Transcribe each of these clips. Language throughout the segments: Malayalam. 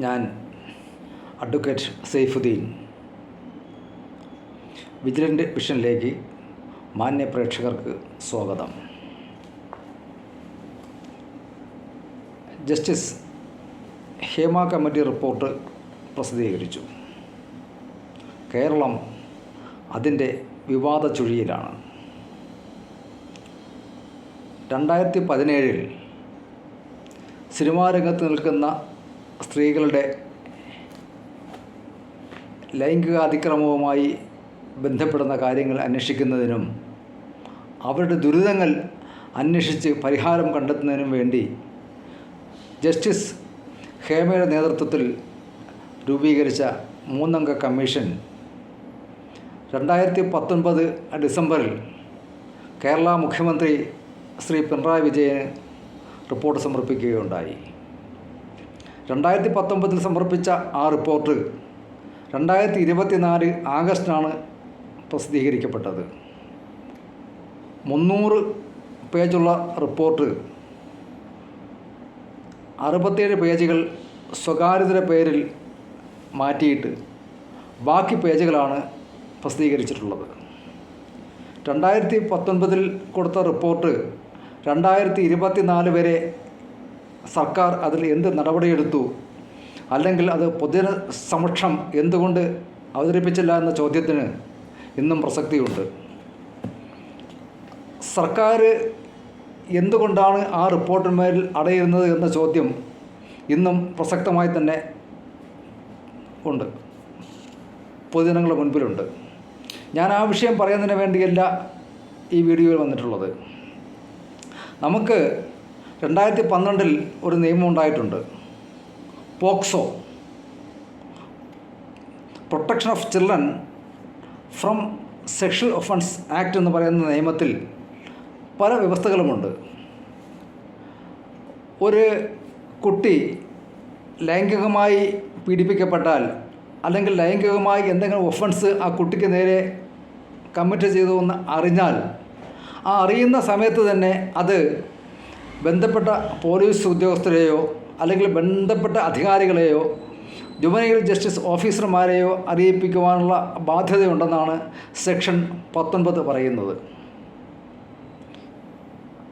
ഞാൻ അഡ്വക്കേറ്റ് സൈഫുദ്ദീൻ. വിജിലൻ്റ് വിഷനിലേക്ക് മാന്യ പ്രേക്ഷകർക്ക് സ്വാഗതം. ജസ്റ്റിസ് ഹേമ കമ്മിറ്റി റിപ്പോർട്ട് പ്രസിദ്ധീകരിച്ചു. കേരളം അതിൻ്റെ വിവാദ ചുഴിയിലാണ്. 2017 സിനിമാ രംഗത്ത് നിൽക്കുന്ന സ്ത്രീകളുടെ ലൈംഗിക അതിക്രമവുമായി ബന്ധപ്പെടുന്ന കാര്യങ്ങൾ അന്വേഷിക്കുന്നതിനും അവരുടെ ദുരിതങ്ങൾ അന്വേഷിച്ച് പരിഹാരം കണ്ടെത്തുന്നതിനും വേണ്ടി ജസ്റ്റിസ് ഹേമയുടെ നേതൃത്വത്തിൽ രൂപീകരിച്ച 3 അംഗ കമ്മീഷൻ 2019 ഡിസംബറിൽ കേരള മുഖ്യമന്ത്രി ശ്രീ പിണറായി വിജയന് റിപ്പോർട്ട് സമർപ്പിക്കുകയുണ്ടായി. 2019 സമർപ്പിച്ച ആ റിപ്പോർട്ട് 2024 ആഗസ്റ്റിനാണ് പ്രസിദ്ധീകരിക്കപ്പെട്ടത്. 300 പേജുള്ള റിപ്പോർട്ട് 67 പേജുകൾ സ്വകാര്യതയുടെ പേരിൽ മാറ്റിയിട്ട് ബാക്കി പേജുകളാണ് പ്രസിദ്ധീകരിച്ചിട്ടുള്ളത്. 2019 കൊടുത്ത റിപ്പോർട്ട് 2024 വരെ സർക്കാർ അതിൽ എന്ത് നടപടിയെടുത്തു, അല്ലെങ്കിൽ അത് പൊതുജന സമക്ഷം എന്തുകൊണ്ട് അവതരിപ്പിച്ചില്ല എന്ന ചോദ്യത്തിന് ഇന്നും പ്രസക്തിയുണ്ട്. സർക്കാർ എന്തുകൊണ്ടാണ് ആ റിപ്പോർട്ടിന്മേൽ അടയിരുന്നത് എന്ന ചോദ്യം ഇന്നും പ്രസക്തമായി തന്നെ ഉണ്ട്, പൊതുജനങ്ങളുടെ മുൻപിലുണ്ട്. ഞാൻ ആ വിഷയം പറയുന്നതിന് വേണ്ടിയല്ല ഈ വീഡിയോയിൽ വന്നിട്ടുള്ളത്. നമുക്ക് 2012 ഒരു നിയമം ഉണ്ടായിട്ടുണ്ട്, POCSO, protection of children from sexual offence act എന്ന് പറയുന്ന നിയമത്തിൽ പല വ്യവസ്ഥകളുമുണ്ട്. ഒരു കുട്ടി ലൈംഗികമായി പീഡിപ്പിക്കപ്പെട്ടാൽ, അല്ലെങ്കിൽ ലൈംഗികമായി എന്തെങ്കിലും ഒഫൻസ് ആ കുട്ടിക്ക് നേരെ കമ്മിറ്റ് ചെയ്തു എന്ന് അറിഞ്ഞാൽ, ആ അറിയുന്ന സമയത്ത് തന്നെ അത് ബന്ധപ്പെട്ട പോലീസ് ഉദ്യോഗസ്ഥരെയോ അല്ലെങ്കിൽ ബന്ധപ്പെട്ട അധികാരികളെയോ ജുവനൈൽ ജസ്റ്റിസ് ഓഫീസർമാരെയോ അറിയിപ്പിക്കുവാനുള്ള ബാധ്യതയുണ്ടെന്നാണ് സെക്ഷൻ 19 പറയുന്നത്.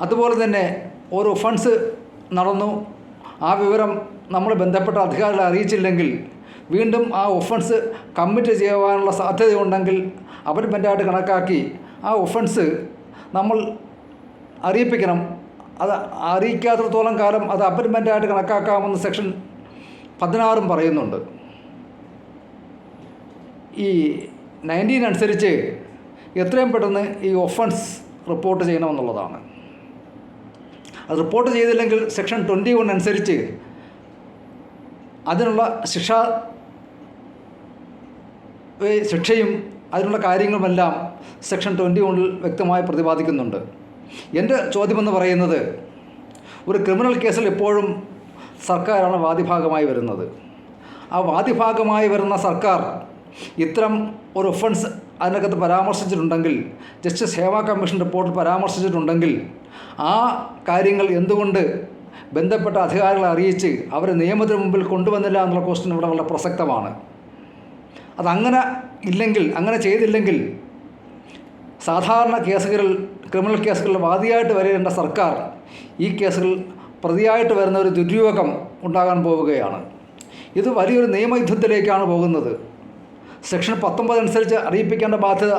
അതുപോലെ തന്നെ ഒരു ഒഫൻസ് നടന്നു, ആ വിവരം നമ്മൾ ബന്ധപ്പെട്ട അധികാരികളെ അറിയിച്ചില്ലെങ്കിൽ വീണ്ടും ആ ഒഫൻസ് കമ്മിറ്റ് ചെയ്യുവാനുള്ള സാധ്യതയുണ്ടെങ്കിൽ അബറ്റ്മെൻ്റായിട്ട് കണക്കാക്കി ആ ഒഫൻസ് നമ്മൾ അറിയിപ്പിക്കണം. അത് അറിയിക്കാത്തിടത്തോളം കാലം അത് അബറ്റ്മെൻ്റായിട്ട് കണക്കാക്കാമെന്ന് സെക്ഷൻ 16 പറയുന്നുണ്ട്. ഈ 19 അനുസരിച്ച് എത്രയും പെട്ടെന്ന് ഈ ഒഫൻസ് റിപ്പോർട്ട് ചെയ്യണമെന്നുള്ളതാണ്. അത് റിപ്പോർട്ട് ചെയ്തില്ലെങ്കിൽ സെക്ഷൻ 21 അനുസരിച്ച് അതിനുള്ള ശിക്ഷയും അതിനുള്ള കാര്യങ്ങളുമെല്ലാം സെക്ഷൻ 21 വ്യക്തമായി പ്രതിപാദിക്കുന്നുണ്ട്. എൻ്റെ ചോദ്യമെന്ന് പറയുന്നത്, ഒരു ക്രിമിനൽ കേസിൽ എപ്പോഴും സർക്കാരാണ് വാദിഭാഗമായി വരുന്നത്. ആ വാദിഭാഗമായി വരുന്ന സർക്കാർ ഇത്തരം ഒരു ഒഫൻസ് അതിനകത്ത് പരാമർശിച്ചിട്ടുണ്ടെങ്കിൽ, ജസ്റ്റിസ് ഹേമ കമ്മീഷൻ റിപ്പോർട്ടിൽ പരാമർശിച്ചിട്ടുണ്ടെങ്കിൽ, ആ കാര്യങ്ങൾ എന്തുകൊണ്ട് ബന്ധപ്പെട്ട അധികാരികളെ അറിയിച്ച് അവരെ നിയമത്തിന് മുമ്പിൽ കൊണ്ടുവന്നില്ല എന്നുള്ള ക്വസ്റ്റ്യൻ ഇവിടെ വളരെ പ്രസക്തമാണ്. അതങ്ങനെ ഇല്ലെങ്കിൽ, അങ്ങനെ ചെയ്തില്ലെങ്കിൽ സാധാരണ കേസുകളിൽ, ക്രിമിനൽ കേസുകളിൽ വാദിയായിട്ട് വരേണ്ട സർക്കാർ ഈ കേസുകൾ പ്രതിയായിട്ട് വരുന്ന ഒരു ദുര്യോഗം ഉണ്ടാകാൻ പോവുകയാണ്. ഇത് വലിയൊരു നിയമയുദ്ധത്തിലേക്കാണ് പോകുന്നത്. സെക്ഷൻ 19 അനുസരിച്ച് അറിയിപ്പിക്കേണ്ട ബാധ്യത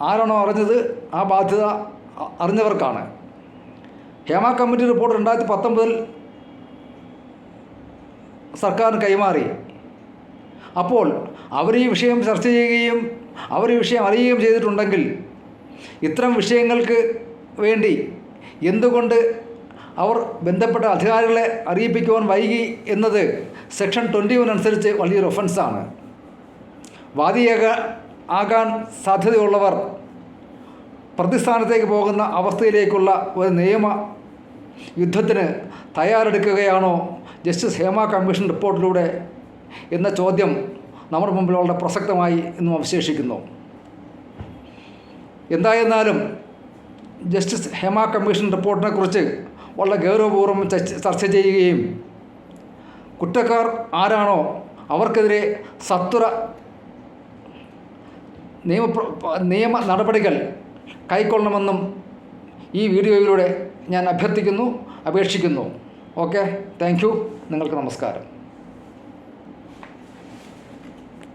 ആരാണോ അറിഞ്ഞത് ആ ബാധ്യത അറിഞ്ഞവർക്കാണ്. ഹേമ കമ്മിറ്റി റിപ്പോർട്ട് 2019 സർക്കാരിന് കൈമാറി. അപ്പോൾ അവർ ഈ വിഷയം ചർച്ച ചെയ്യുകയും അവർ ഈ വിഷയം അറിയുകയും ചെയ്തിട്ടുണ്ടെങ്കിൽ ഇത്തരം വിഷയങ്ങൾക്ക് വേണ്ടി എന്തുകൊണ്ട് അവർ ബന്ധപ്പെട്ട അധികാരികളെ അറിയിപ്പിക്കുവാൻ വൈകി എന്നത് സെക്ഷൻ 21 അനുസരിച്ച് വലിയൊരു ഒഫൻസാണ്. ആകാൻ സാധ്യതയുള്ളവർ പ്രതിസ്ഥാനത്തേക്ക് പോകുന്ന അവസ്ഥയിലേക്കുള്ള ഒരു നിയമ യുദ്ധത്തിന് തയ്യാറെടുക്കുകയാണോ ജസ്റ്റിസ് ഹേമ കമ്മീഷൻ റിപ്പോർട്ടിലൂടെ എന്ന ചോദ്യം നമ്മുടെ മുമ്പിൽ വളരെ പ്രസക്തമായി ഇന്നും അവശേഷിക്കുന്നു. എന്തായിരുന്നാലും ജസ്റ്റിസ് ഹേമ കമ്മീഷൻ റിപ്പോർട്ടിനെക്കുറിച്ച് വളരെ ഗൗരവപൂർവ്വം ചർച്ച ചെയ്യുകയും കുറ്റക്കാർ ആരാണോ അവർക്കെതിരെ സത്വര നിയമ നടപടികൾ കൈക്കൊള്ളണമെന്നും ഈ വീഡിയോയിലൂടെ ഞാൻ അഭ്യർത്ഥിക്കുന്നു, അപേക്ഷിക്കുന്നു. Okay, thank you. നിങ്ങൾക്ക് നമസ്കാരം.